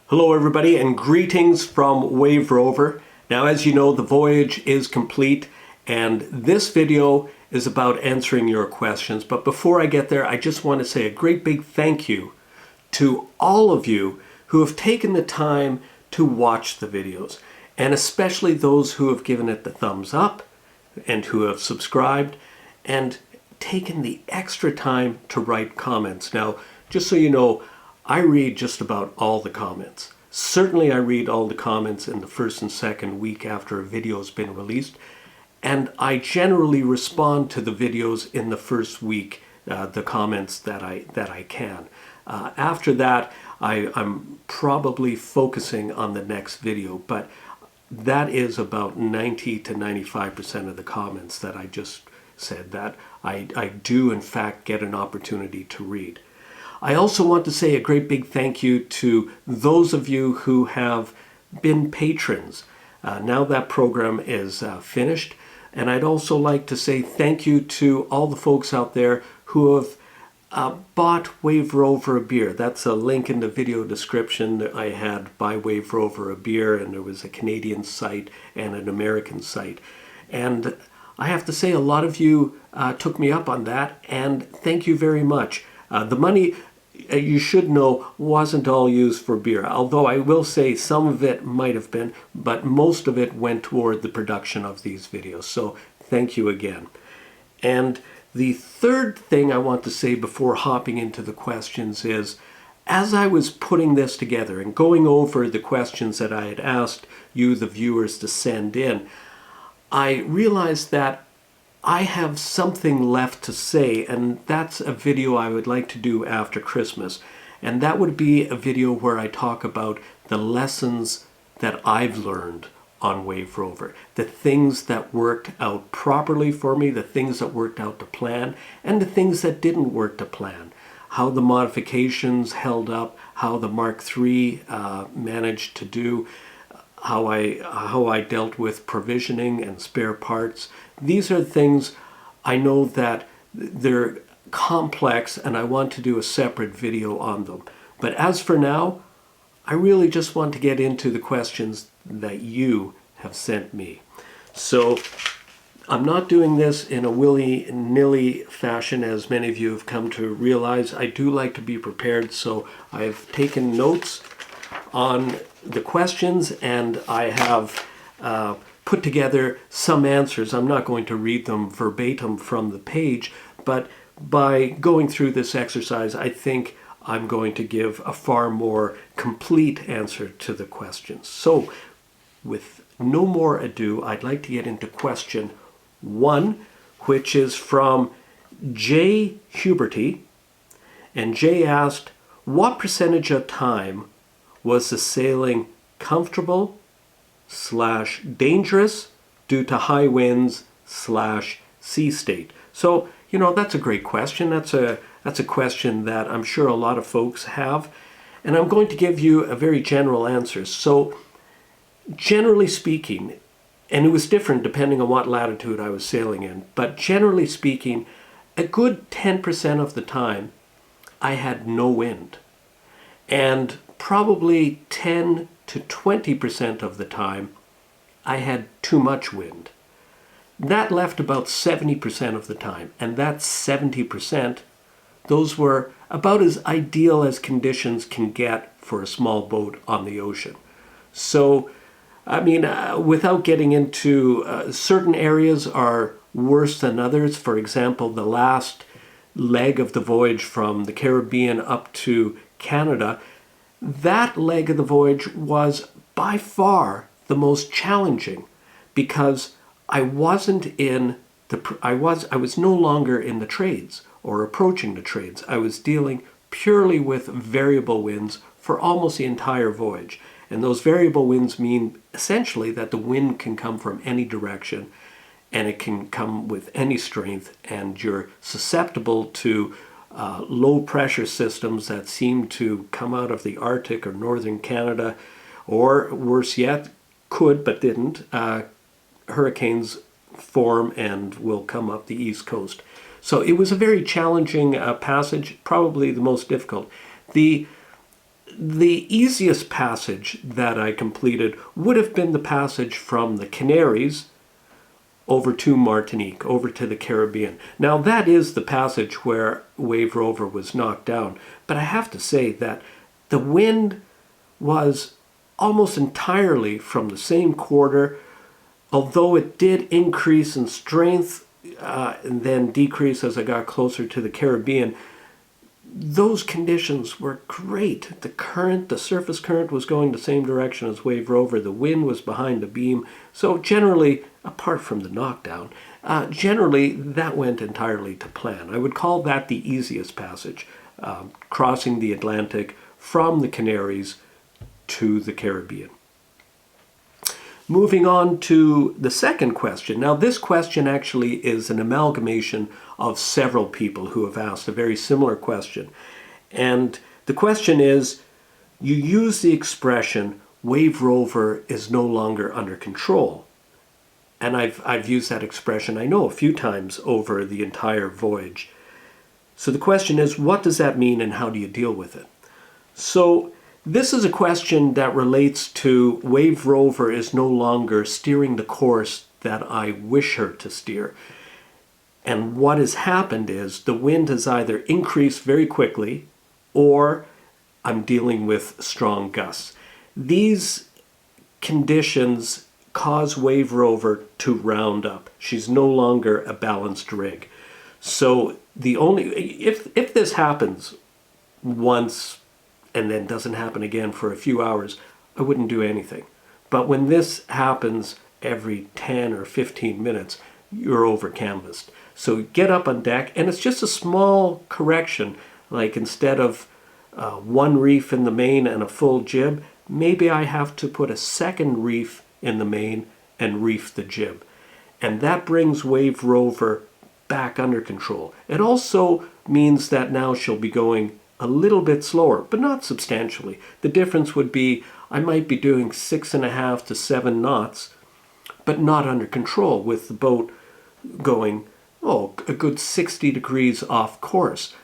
Hello everybody and greetings from Wave Rover. Now as you know, the voyage is complete and this video is about answering your questions. But before I get there, I just want to say a great big thank you to all of you who have taken the time to watch the videos, and especially those who have given it the thumbs up and who have subscribed and taken the extra time to write comments. Now, just so you know, I read just about all the comments. Certainly I read all the comments in the first and second week after a video has been released, and I generally respond to the videos in the first week, the comments that I can. After that, I'm probably focusing on the next video, but that is about 90 to 95% of the comments that I just said that I do in fact get an opportunity to read. I also want to say a great big thank you to those of you who have been patrons. Now that program is finished, and I'd also like to say thank you to all the folks out there who have bought Wave Rover a beer. That's a link in the video description. I had Buy Wave Rover a beer, and there was a Canadian site and an American site. And I have to say a lot of you took me up on that, and thank you very much. The money, you should know, wasn't all used for beer, although I will say some of it might have been, but most of it went toward the production of these videos. So thank you again. And the third thing I want to say before hopping into the questions is, as I was putting this together and going over the questions that I had asked you, the viewers, to send in, I realized that I have something left to say, and that's a video I would like to do after Christmas. And that would be a video where I talk about the lessons that I've learned on Wave Rover, the things that worked out properly for me, the things that worked out to plan, and the things that didn't work to plan. How the modifications held up, how the Mark III managed to do, how I dealt with provisioning and spare parts. These are things I know that they're complex and I want to do a separate video on them. But as for now, I really just want to get into the questions that you have sent me. So I'm not doing this in a willy-nilly fashion, as many of you have come to realize. I do like to be prepared, so I've taken notes on the questions and I have put together some answers. I'm not going to read them verbatim from the page, but by going through this exercise, I think I'm going to give a far more complete answer to the questions. So with no more ado, I'd like to get into question 1, which is from Jay Huberty. And Jay asked, what percentage of time was the sailing comfortable / dangerous due to high winds / sea state? So, you know, that's a great question. That's a question that I'm sure a lot of folks have. And I'm going to give you a very general answer. So, generally speaking, and it was different depending on what latitude I was sailing in, but generally speaking, a good 10% of the time, I had no wind. And probably 10 to 20% of the time, I had too much wind. That left about 70% of the time, and that 70%, those were about as ideal as conditions can get for a small boat on the ocean. So, I mean, without getting into certain areas are worse than others. For example, the last leg of the voyage from the Caribbean up to Canada, that leg of the voyage was by far the most challenging because I wasn't in I was no longer in the trades or approaching the trades. I was dealing purely with variable winds for almost the entire voyage. And those variable winds mean essentially that the wind can come from any direction and it can come with any strength, and you're susceptible to low pressure systems that seem to come out of the Arctic or northern Canada, or worse yet, could but didn't, hurricanes form and will come up the East Coast. So it was a very challenging passage, probably the most difficult. The the easiest passage that I completed would have been the passage from the Canaries over to Martinique, over to the Caribbean. Now that is the passage where Wave Rover was knocked down, but I have to say that the wind was almost entirely from the same quarter, although it did increase in strength and then decrease as I got closer to the Caribbean. Those conditions were great. The current, the surface current was going the same direction as Wave Rover. The wind was behind the beam. So generally, apart from the knockdown, generally that went entirely to plan. I would call that the easiest passage, crossing the Atlantic from the Canaries to the Caribbean. Moving on to the second question. Now this question actually is an amalgamation of several people who have asked a very similar question. And the question is, you use the expression, Wave Rover is no longer under control. And I've used that expression, I know, a few times over the entire voyage. So the question is, what does that mean and how do you deal with it? So this is a question that relates to Wave Rover is no longer steering the course that I wish her to steer. And what has happened is the wind has either increased very quickly or I'm dealing with strong gusts. These conditions cause Wave Rover to round up. She's no longer a balanced rig. So if this happens once and then doesn't happen again for a few hours, I wouldn't do anything. But when this happens every 10 or 15 minutes, you're over canvassed. So get up on deck, and it's just a small correction, like instead of one reef in the main and a full jib, maybe I have to put a second reef in the main and reef the jib. And that brings Wave Rover back under control. It also means that now she'll be going a little bit slower, but not substantially. The difference would be I might be doing 6.5 to 7 knots, but not under control, with the boat going, a good 60 degrees off course.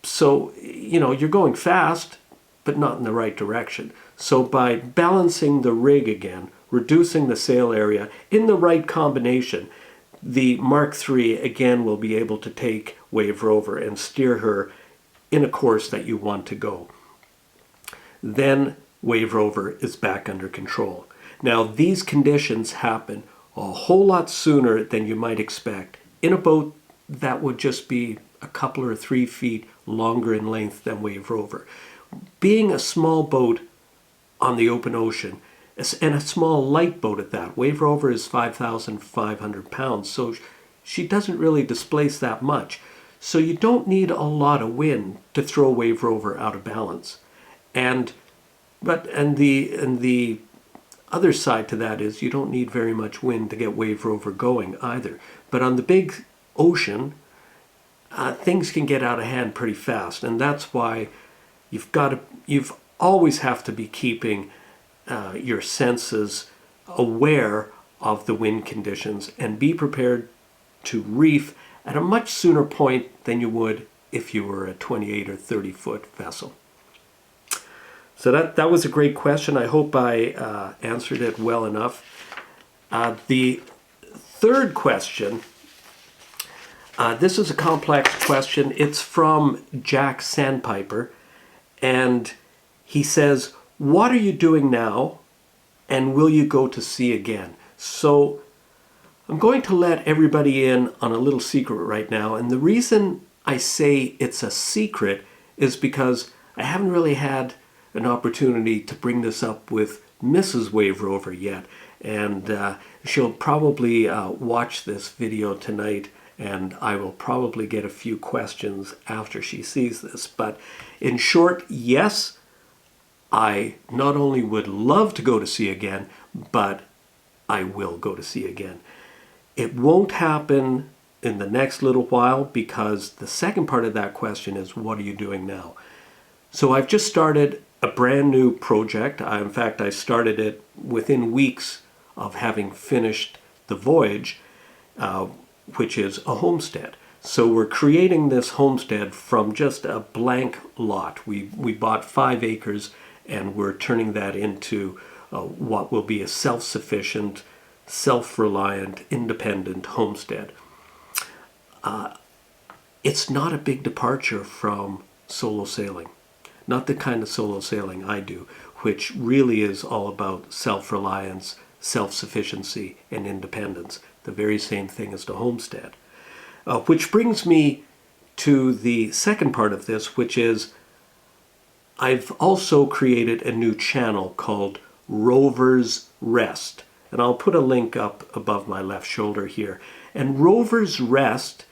So, you're going fast, but not in the right direction. So by balancing the rig again, reducing the sail area in the right combination, the Mark III again will be able to take Wave Rover and steer her in a course that you want to go. Then Wave Rover is back under control. Now these conditions happen a whole lot sooner than you might expect in a boat that would just be a couple or 3 feet longer in length than Wave Rover. Being a small boat on the open ocean, and a small light boat at that, Wave Rover is 5,500 pounds, so she doesn't really displace that much. So you don't need a lot of wind to throw Wave Rover out of balance. And the other side to that is you don't need very much wind to get Wave Rover going either. But on the big ocean, things can get out of hand pretty fast, and that's why you've always have to be keeping your senses aware of the wind conditions and be prepared to reef at a much sooner point than you would if you were a 28 or 30 foot vessel. So that was a great question. I hope I answered it well enough. The third question, this is a complex question. It's from Jack Sandpiper, and he says, what are you doing now, and will you go to sea again? So I'm going to let everybody in on a little secret right now, and the reason I say it's a secret is because I haven't really had an opportunity to bring this up with Mrs. Wave Rover yet, and she'll probably watch this video tonight, and I will probably get a few questions after she sees this. But in short, yes, I not only would love to go to sea again, but I will go to sea again. It won't happen in the next little while because the second part of that question is, what are you doing now? So I've just started a brand new project. In fact, I started it within weeks of having finished the voyage, which is a homestead. So we're creating this homestead from just a blank lot. We bought 5 acres and we're turning that into what will be a self-sufficient, self-reliant, independent homestead. It's not a big departure from solo sailing. Not the kind of solo sailing I do, which really is all about self-reliance, self-sufficiency, and independence. The very same thing as the homestead. Which brings me to the second part of this, which is I've also created a new channel called Rover's Rest. And I'll put a link up above my left shoulder here. And Rover's Rest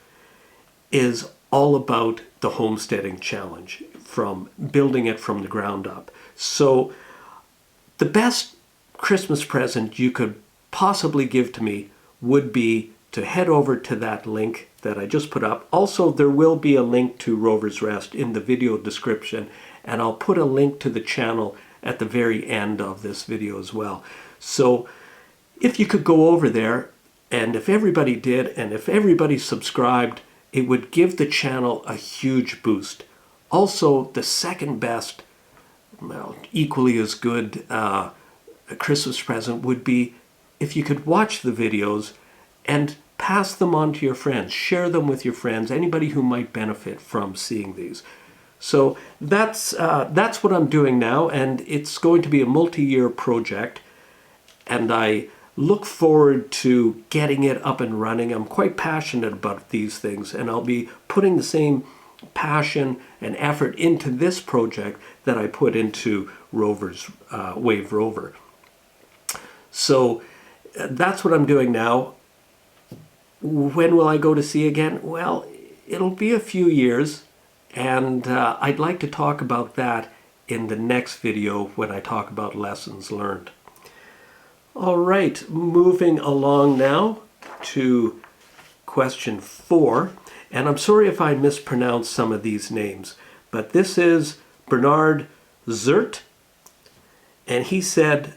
is all about the homesteading challenge, from building it from the ground up. So the best Christmas present you could possibly give to me would be to head over to that link that I just put up. Also, there will be a link to Rover's Rest in the video description, and I'll put a link to the channel at the very end of this video as well. So if you could go over there, and if everybody did, and if everybody subscribed, it would give the channel a huge boost. Also, the second best, well, equally as good a Christmas present would be if you could watch the videos and pass them on to your friends. Share them with your friends, anybody who might benefit from seeing these. So that's what I'm doing now, and it's going to be a multi-year project, and I look forward to getting it up and running. I'm quite passionate about these things, and I'll be putting the same passion and effort into this project that I put into Wave Rover. So that's what I'm doing now. When will I go to sea again? Well, it'll be a few years, and I'd like to talk about that in the next video when I talk about lessons learned. All right, moving along now to question 4. And I'm sorry if I mispronounced some of these names, but this is Bernard Zert. And he said,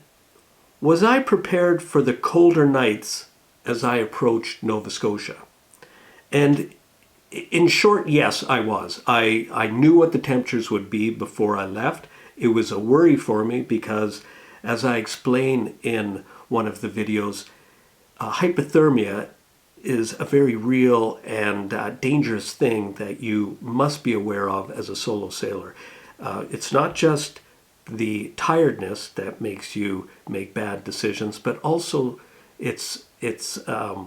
was I prepared for the colder nights as I approached Nova Scotia? And in short, yes, I was. I knew what the temperatures would be before I left. It was a worry for me because, as I explain in one of the videos, hypothermia is a very real and dangerous thing that you must be aware of as a solo sailor. It's not just the tiredness that makes you make bad decisions, but also it's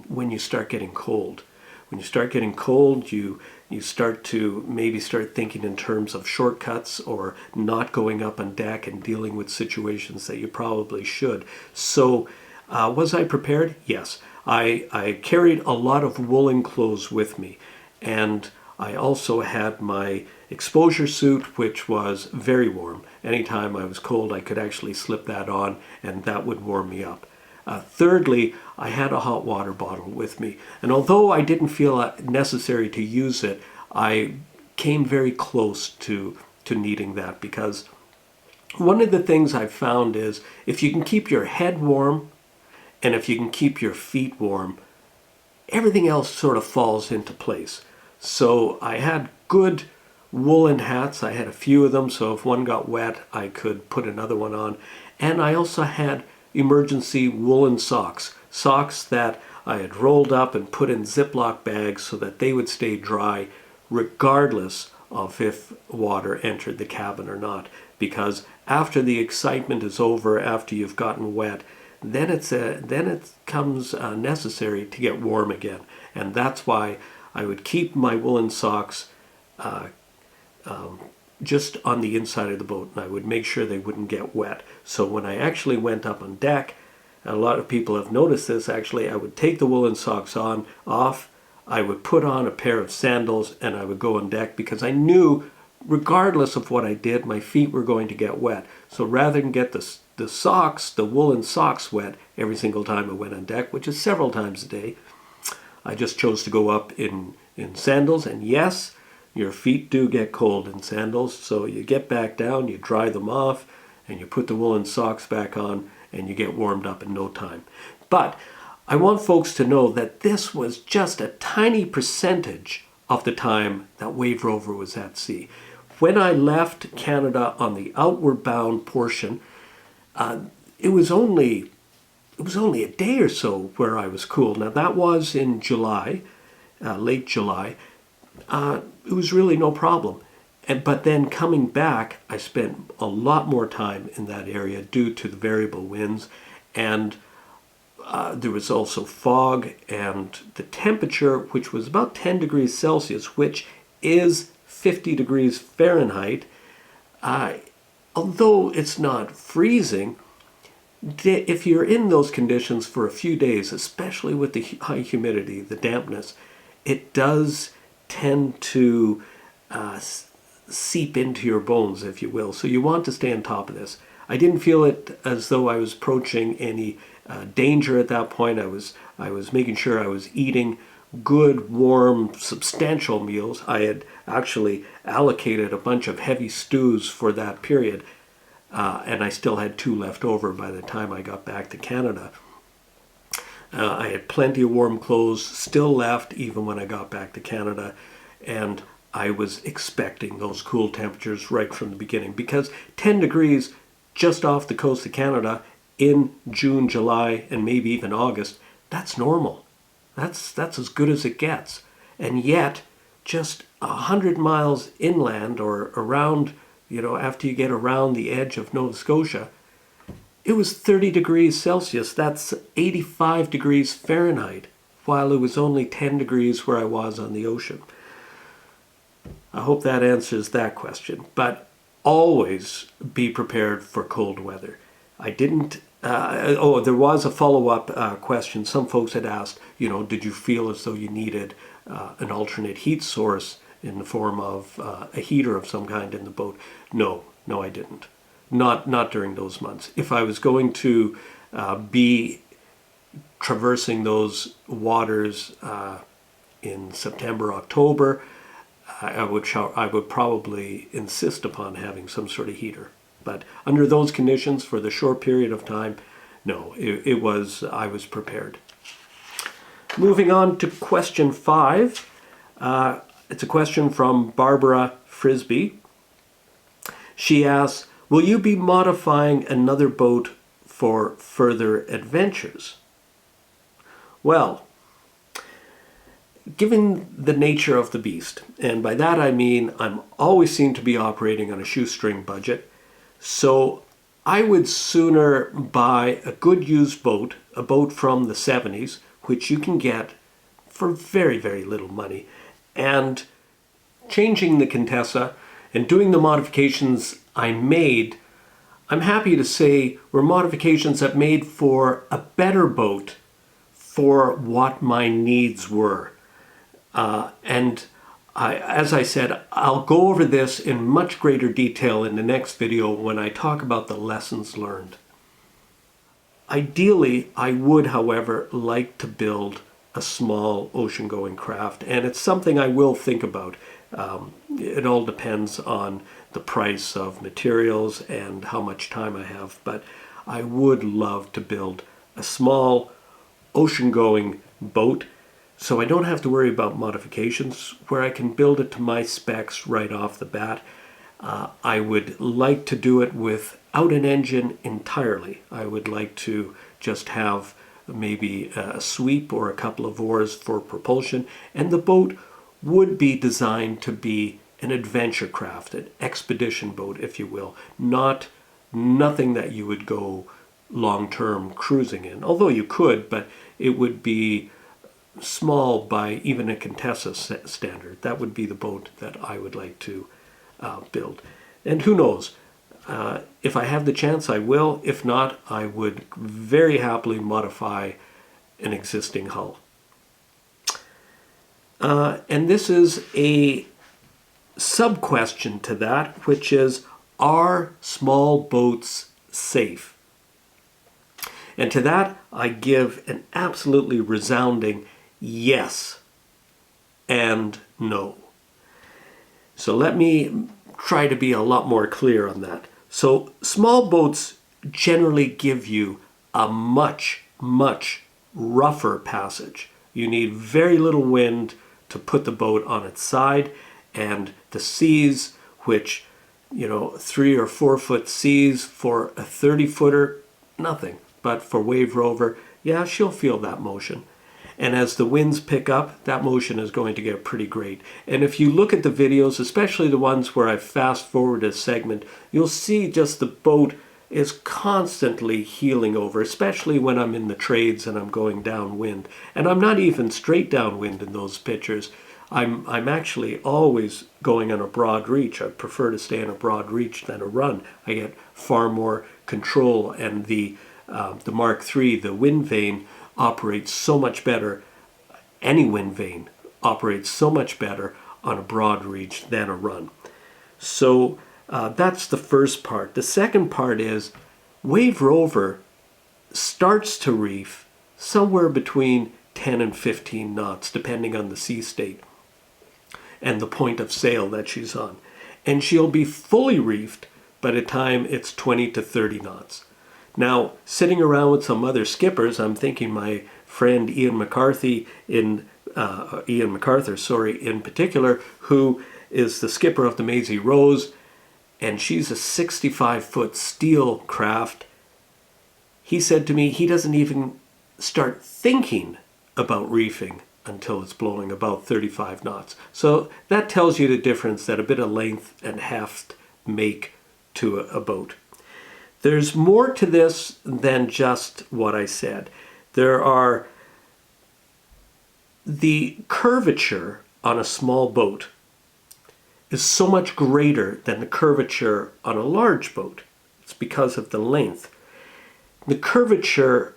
when you start getting cold. When you start getting cold, you start to maybe start thinking in terms of shortcuts or not going up on deck and dealing with situations that you probably should. So was I prepared? Yes. I carried a lot of woolen clothes with me, and I also had my exposure suit, which was very warm. Anytime I was cold, I could actually slip that on, and that would warm me up. Thirdly, I had a hot water bottle with me, and although I didn't feel it necessary to use it, I came very close to needing that, because one of the things I've found is if you can keep your head warm and if you can keep your feet warm, everything else sort of falls into place. So I had good woolen hats. I had a few of them, so if one got wet, I could put another one on. And I also had emergency woolen socks. Socks that I had rolled up and put in Ziploc bags so that they would stay dry regardless of if water entered the cabin or not. Because after the excitement is over, after you've gotten wet, then it comes necessary to get warm again. And that's why I would keep my woolen socks just on the inside of the boat, and I would make sure they wouldn't get wet. So when I actually went up on deck, and a lot of people have noticed this actually, I would take the woolen socks off, I would put on a pair of sandals, and I would go on deck, because I knew regardless of what I did, my feet were going to get wet. So rather than get the woolen socks wet every single time I went on deck, which is several times a day, I just chose to go up in sandals. And yes, your feet do get cold in sandals, so you get back down, you dry them off, and you put the woolen socks back on, and you get warmed up in no time. But I want folks to know that this was just a tiny percentage of the time that Wave Rover was at sea. When I left Canada on the outward bound portion, it was only a day or so where I was cool. Now that was in July, late July. It was really no problem. But then coming back, I spent a lot more time in that area due to the variable winds, and there was also fog, and the temperature, which was about 10 degrees Celsius, which is 50 degrees Fahrenheit, although it's not freezing, if you're in those conditions for a few days, especially with the high humidity, the dampness, it does tend to seep into your bones, if you will. So you want to stay on top of this. I didn't feel it as though I was approaching any danger at that point. I was making sure I was eating good, warm, substantial meals. I had actually allocated a bunch of heavy stews for that period, and I still had 2 left over by the time I got back to Canada. I had plenty of warm clothes still left even when I got back to Canada, and I was expecting those cool temperatures right from the beginning, because 10 degrees just off the coast of Canada in June, July, and maybe even August, that's normal. That's as good as it gets. And yet, just 100 miles inland or around, after you get around the edge of Nova Scotia, it was 30 degrees Celsius. That's 85 degrees Fahrenheit, while it was only 10 degrees where I was on the ocean. I hope that answers that question. But always be prepared for cold weather. I didn't there was a follow-up question. Some folks had asked, did you feel as though you needed an alternate heat source in the form of a heater of some kind in the boat? No, I didn't. Not during those months. If I was going to be traversing those waters in September, October, I would probably insist upon having some sort of heater. But under those conditions, for the short period of time, no, I was prepared. Moving on to question 5. It's a question from Barbara Frisbee. She asks, will you be modifying another boat for further adventures? Well, given the nature of the beast, and by that I mean I'm always seen to be operating on a shoestring budget, so I would sooner buy a good used boat, a boat from the 70s, which you can get for very, very little money, and changing the Contessa and doing the modifications I made, I'm happy to say were modifications I've made for a better boat for what my needs were. As I said, I'll go over this in much greater detail in the next video when I talk about the lessons learned. Ideally, I would, however, like to build a small ocean-going craft, and it's something I will think about. It all depends on the price of materials and how much time I have, but I would love to build a small ocean-going boat so I don't have to worry about modifications, where I can build it to my specs right off the bat. I would like to do it without an engine entirely. I would like to just have maybe a sweep or a couple of oars for propulsion, and the boat would be designed to be an adventure craft, an expedition boat, if you will, nothing that you would go long-term cruising in, although you could, but it would be small by even a Contessa standard. That would be the boat that I would like to build. And who knows, if I have the chance, I will. If not, I would very happily modify an existing hull. And this is a sub-question to that, which is, are small boats safe? And to that, I give an absolutely resounding yes and no. So let me try to be a lot more clear on that. So small boats generally give you a much, much rougher passage. You need very little wind to put the boat on its side, and the seas, which, you know, 3 or 4 foot seas for a 30-footer, nothing. But for Wave Rover, yeah, she'll feel that motion. And as the winds pick up, that motion is going to get pretty great. And if you look at the videos, especially the ones where I fast forward a segment, you'll see just the boat is constantly heeling over, especially when I'm in the trades and I'm going downwind. And I'm not even straight downwind in those pictures. I'm actually always going on a broad reach. I prefer to stay on a broad reach than a run. I get far more control, and the Mark III, the wind vane, operates so much better. Any wind vane operates so much better on a broad reach than a run. So that's the first part. The second part is Wave Rover starts to reef somewhere between 10 and 15 knots, depending on the sea state and the point of sail that she's on. And she'll be fully reefed by the time it's 20 to 30 knots. Now, sitting around with some other skippers, I'm thinking my friend Ian McCarthy in particular, who is the skipper of the Maisie Rose, and she's a 65-foot steel craft. He said to me he doesn't even start thinking about reefing until it's blowing about 35 knots. So that tells you the difference that a bit of length and heft make to a boat. There's more to this than just what I said. There are the curvature on a small boat is so much greater than the curvature on a large boat. It's because of the length. The curvature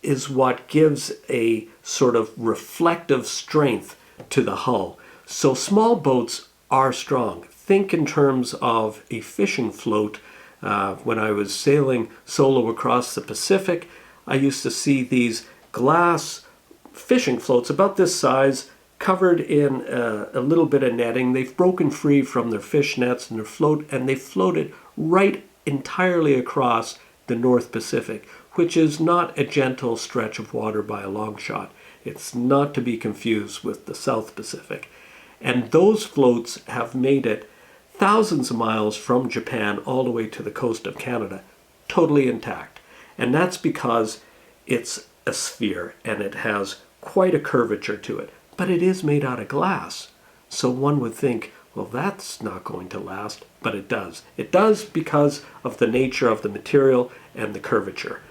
is what gives a sort of reflective strength to the hull. So small boats are strong. Think in terms of a fishing float. When I was sailing solo across the Pacific, I used to see these glass fishing floats about this size, covered in a little bit of netting. They've broken free from their fish nets and they floated right entirely across the North Pacific, which is not a gentle stretch of water by a long shot. It's not to be confused with the South Pacific. And those floats have made it thousands of miles from Japan all the way to the coast of Canada, totally intact. And that's because it's a sphere and it has quite a curvature to it. But it is made out of glass. So one would think, well, that's not going to last, but it does. It does because of the nature of the material and the curvature.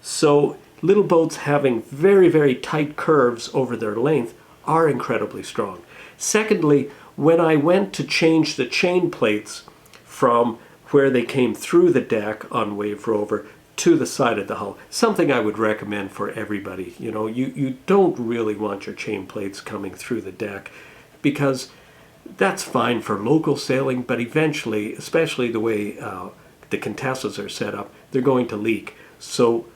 So little boats having very, very tight curves over their length are incredibly strong. Secondly, when I went to change the chain plates from where they came through the deck on Wave Rover to the side of the hull, something I would recommend for everybody. You know, you don't really want your chain plates coming through the deck, because that's fine for local sailing, but eventually, especially the way the Contessas are set up, they're going to leak. So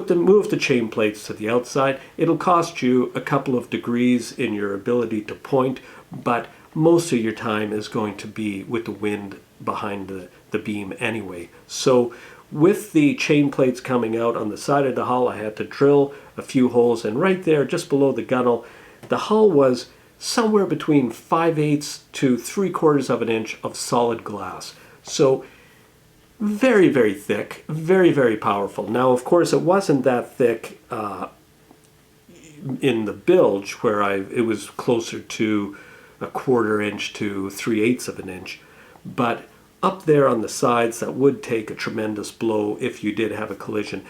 move the chain plates to the outside. It'll cost you a couple of degrees in your ability to point, but most of your time is going to be with the wind behind the beam anyway. So with the chain plates coming out on the side of the hull, I had to drill a few holes, and right there, just below the gunnel, the hull was somewhere between 5/8 to 3/4 of an inch of solid glass. So very, very thick, very, very powerful. Now, of course, it wasn't that thick in the bilge, where it was closer to 1/4 inch to 3/8 of an inch, but up there on the sides, that would take a tremendous blow if you did have a collision.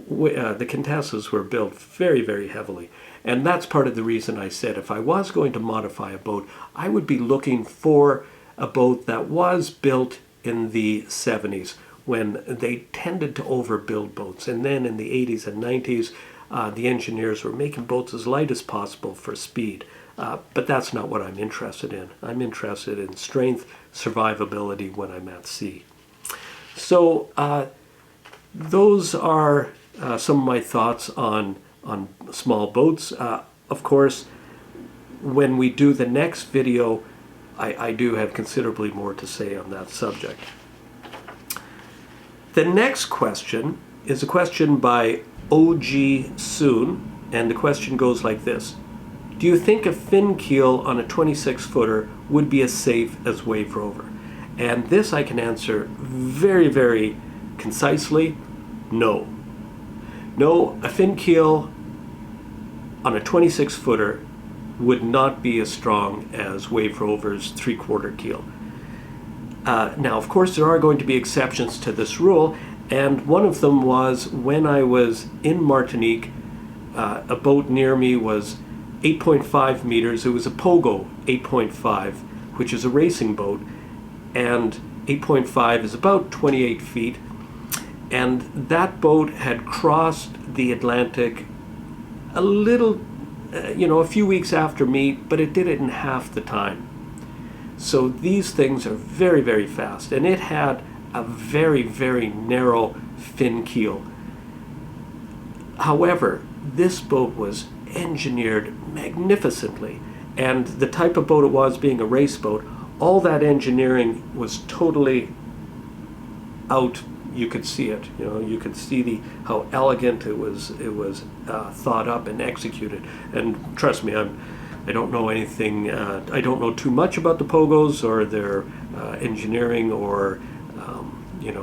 The Contessas were built very, very heavily. And that's part of the reason I said if I was going to modify a boat, I would be looking for a boat that was built in the 70s, when they tended to overbuild boats. And then in the 80s and 90s, the engineers were making boats as light as possible for speed. But that's not what I'm interested in. I'm interested in strength, survivability when I'm at sea. So those are some of my thoughts on small boats. Of course, when we do the next video, I do have considerably more to say on that subject. The next question is a question by OG Soon, and the question goes like this. Do you think a fin keel on a 26-footer would be as safe as Wave Rover? And this I can answer very, very concisely, no. No, a fin keel on a 26-footer would not be as strong as Wave Rover's 3/4 keel. Now, of course, there are going to be exceptions to this rule, and one of them was when I was in Martinique, a boat near me was 8.5 meters. It was a Pogo 8.5, which is a racing boat, and 8.5 is about 28 feet. And that boat had crossed the Atlantic a few weeks after me, but it did it in half the time. So these things are very, very fast, and it had a very, very narrow fin keel. However, this boat was engineered magnificently, and the type of boat it was, being a race boat, all that engineering was totally out. You could see it. You could see how elegant it was. It was thought up and executed. And trust me, I don't know anything. I don't know too much about the Pogos or their engineering or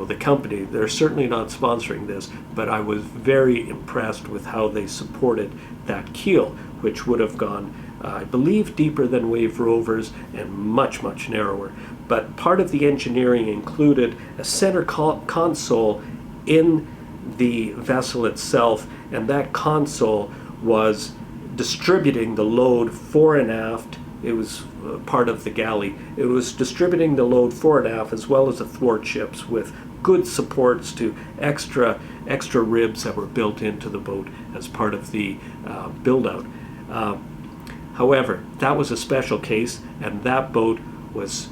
the company. They're certainly not sponsoring this, but I was very impressed with how they supported that keel, which would have gone, I believe, deeper than Wave Rover's and much, much narrower. But part of the engineering included a center console in the vessel itself, and that console was distributing the load fore and aft. It was part of the galley. It was distributing the load fore and aft, as well as the thwartships, with good supports to extra ribs that were built into the boat as part of the build-out. However, that was a special case, and that boat was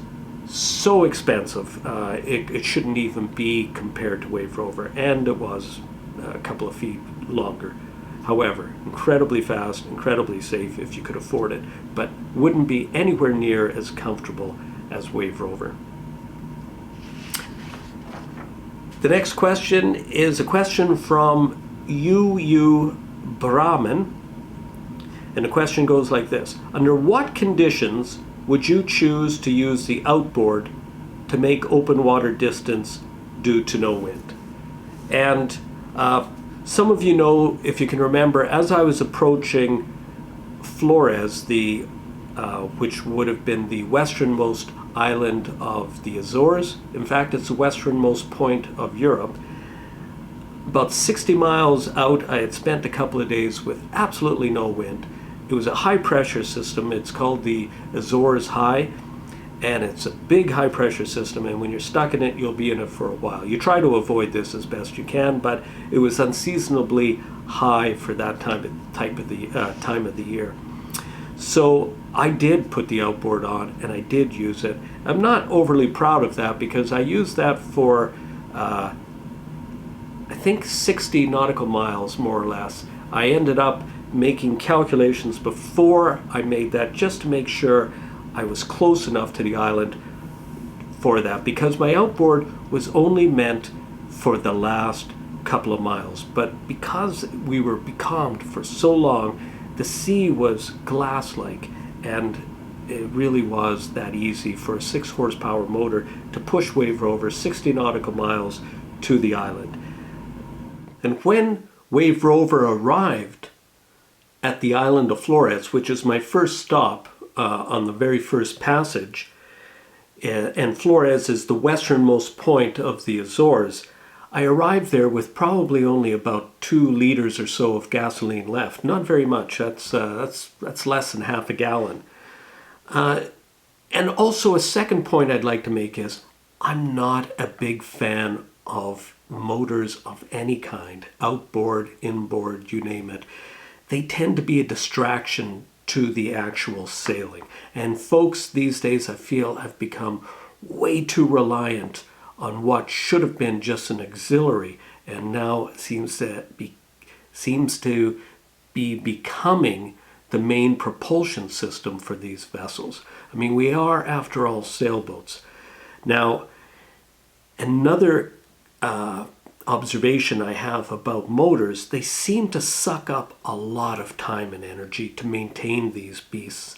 so expensive, it shouldn't even be compared to Wave Rover, and it was a couple of feet longer. However, incredibly fast, incredibly safe if you could afford it, but wouldn't be anywhere near as comfortable as Wave Rover. The next question is a question from Yu Brahman, and the question goes like this: under what conditions would you choose to use the outboard to make open water distance due to no wind? And some of you know, if you can remember, as I was approaching Flores, which would have been the westernmost island of the Azores, in fact it's the westernmost point of Europe, about 60 miles out, I had spent a couple of days with absolutely no wind. It was a high pressure system. It's called the Azores High, and it's a big high pressure system, and when you're stuck in it, you'll be in it for a while. You try to avoid this as best you can, but it was unseasonably high for that time of the year. So I did put the outboard on, and I did use it. I'm not overly proud of that because I used that for I think 60 nautical miles, more or less. I ended up making calculations before I made that, just to make sure I was close enough to the island for that, because my outboard was only meant for the last couple of miles. But because we were becalmed for so long, the sea was glass-like, and it really was that easy for a 6 horsepower motor to push Wave Rover 60 nautical miles to the island. And when Wave Rover arrived at the island of Flores, which is my first stop on the very first passage, and Flores is the westernmost point of the Azores, I arrived there with probably only about 2 liters or so of gasoline left. Not very much. That's less than half a gallon. And also a second point I'd like to make is I'm not a big fan of motors of any kind, outboard, inboard, you name it. They tend to be a distraction to the actual sailing. And folks these days, I feel, have become way too reliant on what should have been just an auxiliary, and now seems to be becoming the main propulsion system for these vessels. I mean, we are, after all, sailboats. Now, another observation I have about motors, they seem to suck up a lot of time and energy to maintain these beasts.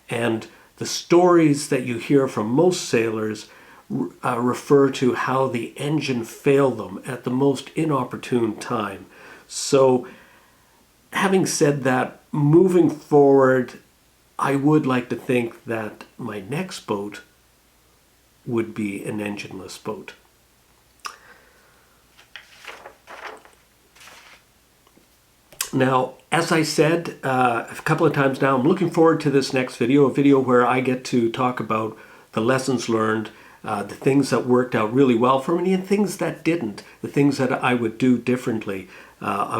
And the stories that you hear from most sailors refer to how the engine failed them at the most inopportune time. So having said that, moving forward, I would like to think that my next boat would be an engineless boat. Now, as I said a couple of times now, I'm looking forward to this next video, a video where I get to talk about the lessons learned, the things that worked out really well for me and things that didn't, the things that I would do differently. I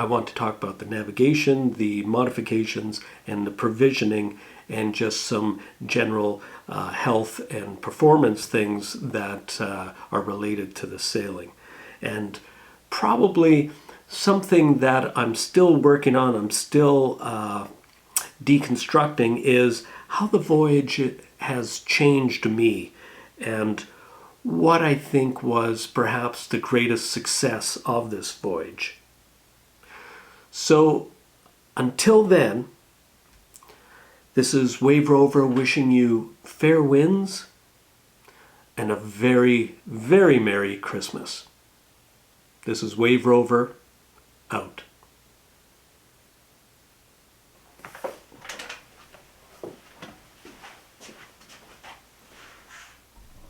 want to talk about the navigation, the modifications, and the provisioning, and just some general health and performance things that are related to the sailing. And probably something that I'm still working on, I'm still deconstructing, is how the voyage has changed me and what I think was perhaps the greatest success of this voyage. So until then, this is Wave Rover wishing you fair winds and a very, very Merry Christmas. This is Wave Rover out.